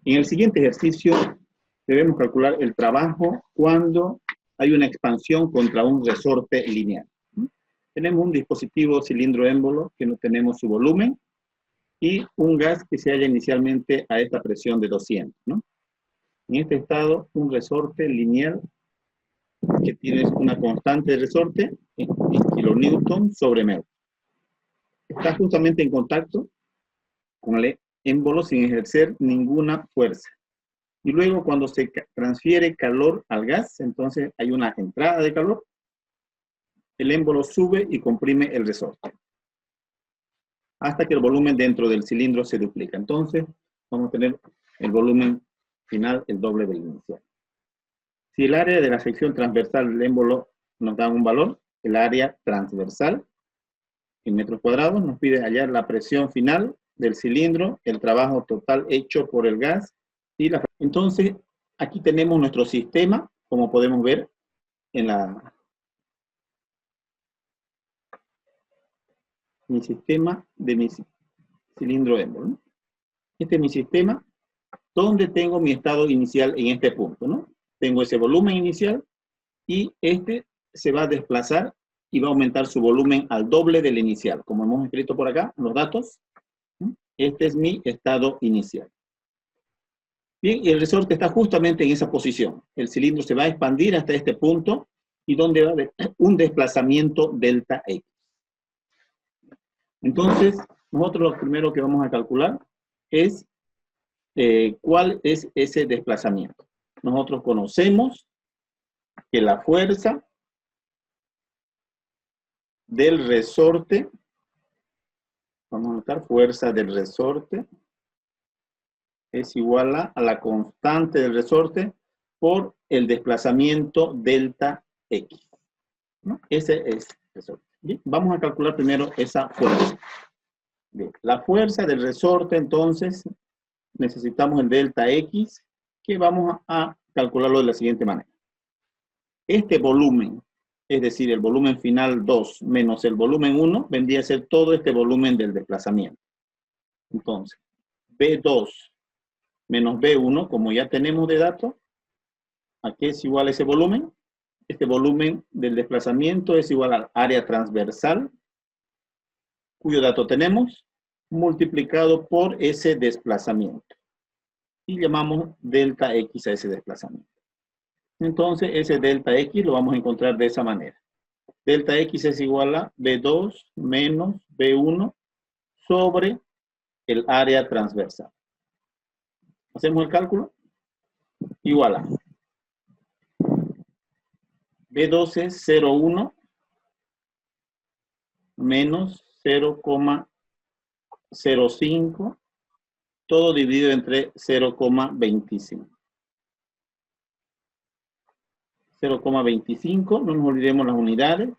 En el siguiente ejercicio debemos calcular el trabajo cuando hay una expansión contra un resorte lineal. Tenemos un dispositivo cilindro-émbolo que no tenemos su volumen y un gas que se halla inicialmente a esta presión de 200, ¿no? En este estado, un resorte lineal que tiene una constante de resorte en kilonewton sobre metro. Está justamente en contacto con el émbolo sin ejercer ninguna fuerza. Y luego cuando se transfiere calor al gas, entonces hay una entrada de calor, el émbolo sube y comprime el resorte, hasta que el volumen dentro del cilindro se duplica. Entonces vamos a tener el volumen final el doble del inicial. Si el área de la sección transversal del émbolo nos da un valor, el área transversal en metros cuadrados nos pide hallar la presión final del cilindro, el trabajo total hecho por el gas y la... Entonces, aquí tenemos nuestro sistema, como podemos ver en mi sistema de mi cilindro émbolo, ¿no? Este es mi sistema, donde tengo mi estado inicial en este punto, ¿no? Tengo ese volumen inicial y este se va a desplazar y va a aumentar su volumen al doble del inicial, como hemos escrito por acá, los datos. Este es mi estado inicial. Bien, y el resorte está justamente en esa posición. El cilindro se va a expandir hasta este punto y donde va a haber un desplazamiento delta X. Entonces, nosotros lo primero que vamos a calcular es cuál es ese desplazamiento. Nosotros conocemos que la fuerza del resorte, vamos a anotar, fuerza del resorte es igual a la constante del resorte por el desplazamiento delta X, ¿no? Ese es el resorte. Bien, vamos a calcular primero esa fuerza. Bien, la fuerza del resorte, entonces, necesitamos el delta X, que vamos a calcularlo de la siguiente manera. Este volumen, es decir, el volumen final 2 menos el volumen 1, vendría a ser todo este volumen del desplazamiento. Entonces, B2 menos B1, como ya tenemos de dato, ¿a qué es igual ese volumen? Este volumen del desplazamiento es igual al área transversal, cuyo dato tenemos, multiplicado por ese desplazamiento. Y llamamos delta X a ese desplazamiento. Entonces, ese delta X lo vamos a encontrar de esa manera. Delta X es igual a B2 menos B1 sobre el área transversal. ¿Hacemos el cálculo? Igual a B2 es 0,1 menos 0,05, todo dividido entre 0,25. 0,25, no nos olvidemos las unidades.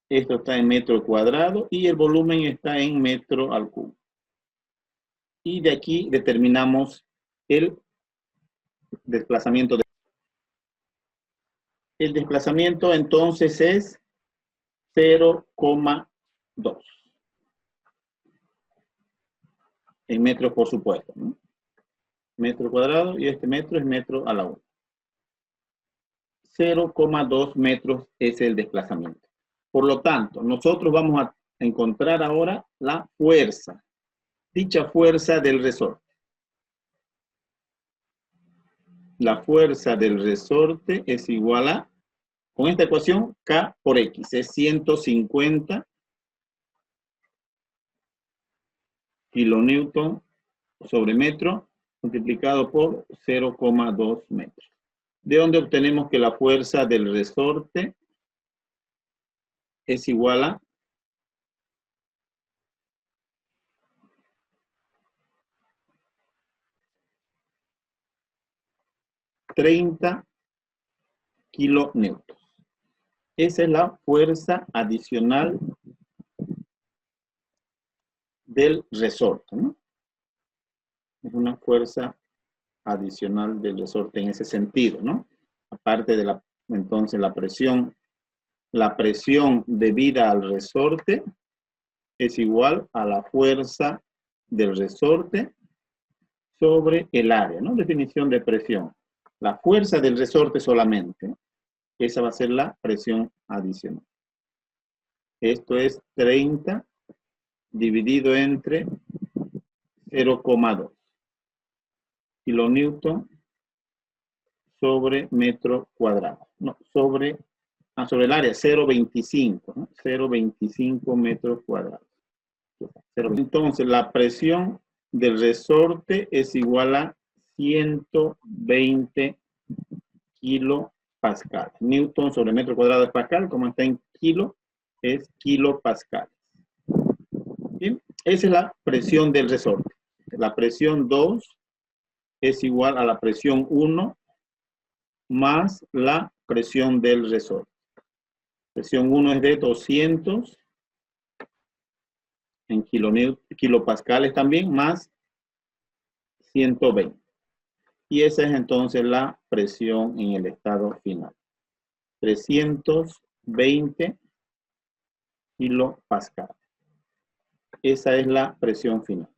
Esto está en metro cuadrado y el volumen está en metro al cubo. Y de aquí determinamos el desplazamiento. El desplazamiento entonces es 0,2. En metros, por supuesto, ¿no? Metro cuadrado y este metro es metro a la 1. 0,2 metros es el desplazamiento. Por lo tanto, nosotros vamos a encontrar ahora la fuerza. Dicha fuerza del resorte. La fuerza del resorte es igual a, con esta ecuación, K por X, es 150 kilonewton sobre metro multiplicado por 0,2 metros. De donde obtenemos que la fuerza del resorte es igual a 30 kilonewtons. Esa es la fuerza adicional del resorte, ¿no? Es una fuerza adicional del resorte en ese sentido, ¿no? Aparte de entonces la presión debida al resorte es igual a la fuerza del resorte sobre el área, ¿no? Definición de presión. La fuerza del resorte solamente, esa va a ser la presión adicional. Esto es 30 dividido entre 0,2 kilonewton sobre metro cuadrado. No, sobre el área, 0,25, ¿no? 0,25 metros cuadrados. Entonces, la presión del resorte es igual a 120 kilopascal. Newton sobre metro cuadrado es pascal, como está en kilo, es kilopascal. Bien, esa es la presión del resorte. La presión 2 es igual a la presión 1 más la presión del resorte. Presión 1 es de 200 en kilopascales también, más 120. Y esa es entonces la presión en el estado final. 320 kilopascales. Esa es la presión final.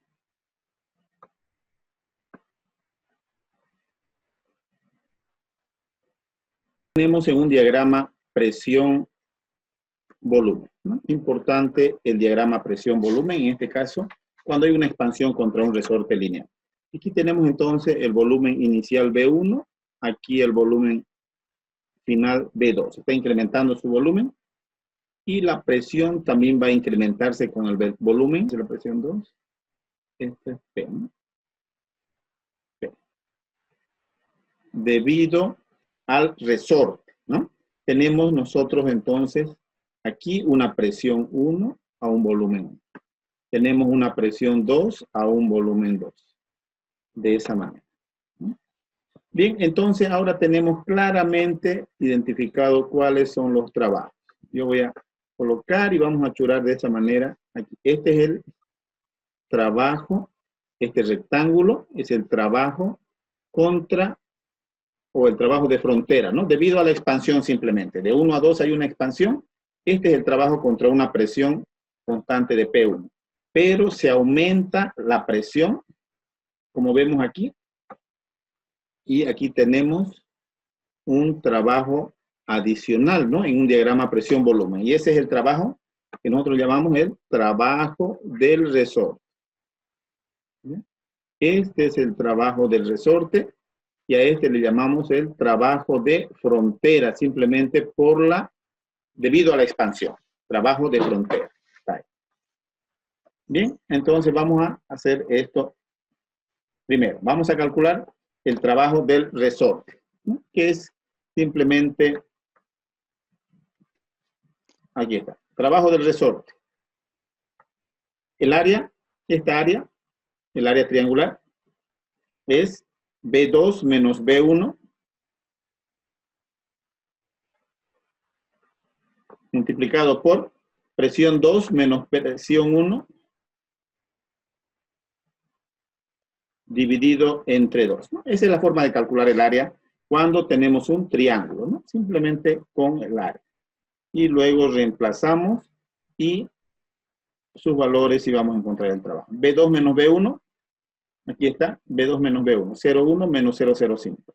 Tenemos en un diagrama presión-volumen, ¿no? Importante el diagrama presión-volumen, en este caso, cuando hay una expansión contra un resorte lineal. Aquí tenemos entonces el volumen inicial B1, aquí el volumen final B2. Está incrementando su volumen y la presión también va a incrementarse con el volumen de la presión 2. Este es P, ¿no? P. Debido al resorte, ¿no? Tenemos nosotros entonces aquí una presión 1 a un volumen 1. Tenemos una presión 2 a un volumen 2. De esa manera. Bien, entonces ahora tenemos claramente identificado cuáles son los trabajos. Yo voy a colocar y vamos a churar de esa manera. Aquí. Este es el trabajo, este rectángulo es el trabajo contra, o el trabajo de frontera, ¿no? Debido a la expansión simplemente. De 1 a 2 hay una expansión. Este es el trabajo contra una presión constante de P1. Pero se aumenta la presión, como vemos aquí. Y aquí tenemos un trabajo adicional, ¿no? En un diagrama presión-volumen. Y ese es el trabajo que nosotros llamamos el trabajo del resorte. Este es el trabajo del resorte y a este le llamamos el trabajo de frontera, simplemente debido a la expansión. Trabajo de frontera. Bien, entonces vamos a hacer esto primero. Vamos a calcular el trabajo del resorte, ¿no? Que es simplemente, aquí está, trabajo del resorte. El área, esta área, el área triangular, es B2 menos B1 multiplicado por presión 2 menos presión 1 dividido entre 2, ¿no? Esa es la forma de calcular el área cuando tenemos un triángulo, ¿no? Simplemente con el área. Y luego reemplazamos y sus valores y vamos a encontrar el trabajo. B2 menos B1, aquí está, B2 menos B1, 0,1 menos 0,05.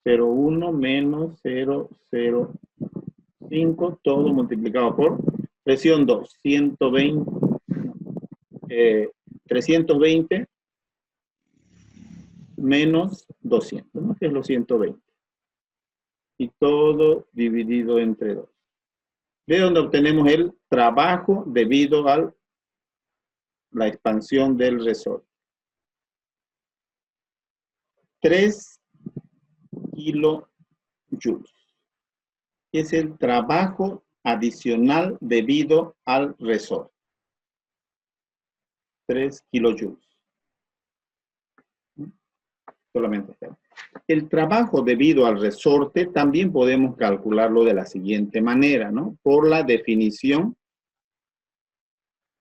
0,1 menos 0,05, todo multiplicado por presión 2, 320 menos 200, ¿no? Que es los 120. Y todo dividido entre 2. De donde obtenemos el trabajo debido a la expansión del resorte. 3 kilojoules. Es el trabajo adicional debido al resorte. 3 kilojoules. Solamente está. El trabajo debido al resorte también podemos calcularlo de la siguiente manera, ¿no? Por la definición,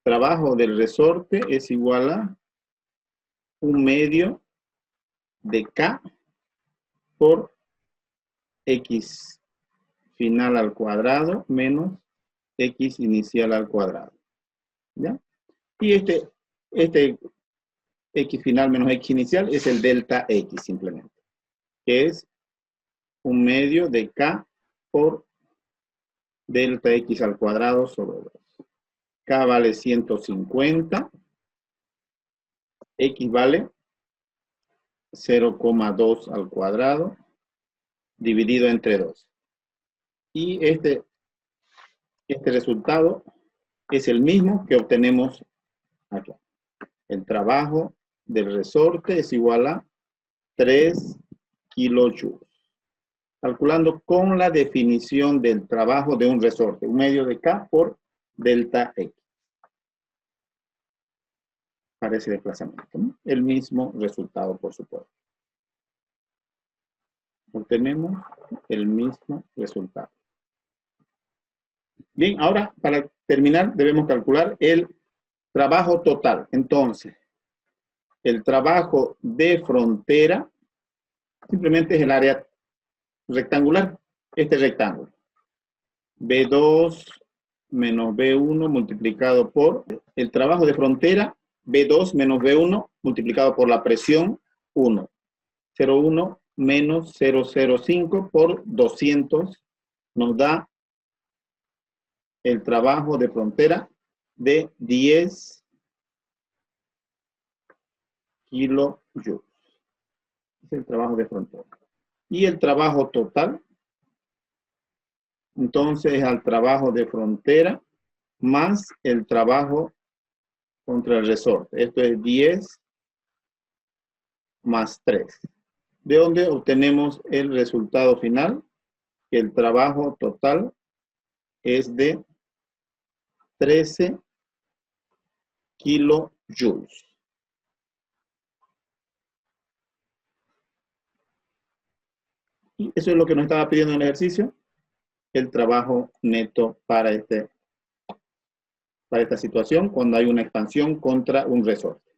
trabajo del resorte es igual a 1/2 de K por X final al cuadrado menos X inicial al cuadrado. ¿Ya? Y este X final menos X inicial es el delta X simplemente, que es 1/2 de K por delta X al cuadrado sobre 2. K vale 150, X vale 0,2 al cuadrado, dividido entre 2. Y este resultado es el mismo que obtenemos acá. El trabajo del resorte es igual a 3 kilojoules. Calculando con la definición del trabajo de un resorte, 1/2 de K por delta X. Para ese desplazamiento, ¿no? El mismo resultado, por supuesto. Obtenemos el mismo resultado. Bien, ahora para terminar debemos calcular el trabajo total. Entonces, el trabajo de frontera simplemente es el área rectangular, este rectángulo. B2 menos B1 multiplicado por el trabajo de frontera, B2 menos B1 multiplicado por la presión 1. 0,1 menos 0,05 por 200 nos da el trabajo de frontera de 10 kilojoules. Es el trabajo de frontera. Y el trabajo total, entonces al trabajo de frontera más el trabajo contra el resorte. Esto es 10 más 3. De donde obtenemos el resultado final, que el trabajo total es de 13 kilojoules. Y eso es lo que nos estaba pidiendo en el ejercicio, el trabajo neto para esta situación cuando hay una expansión contra un resorte.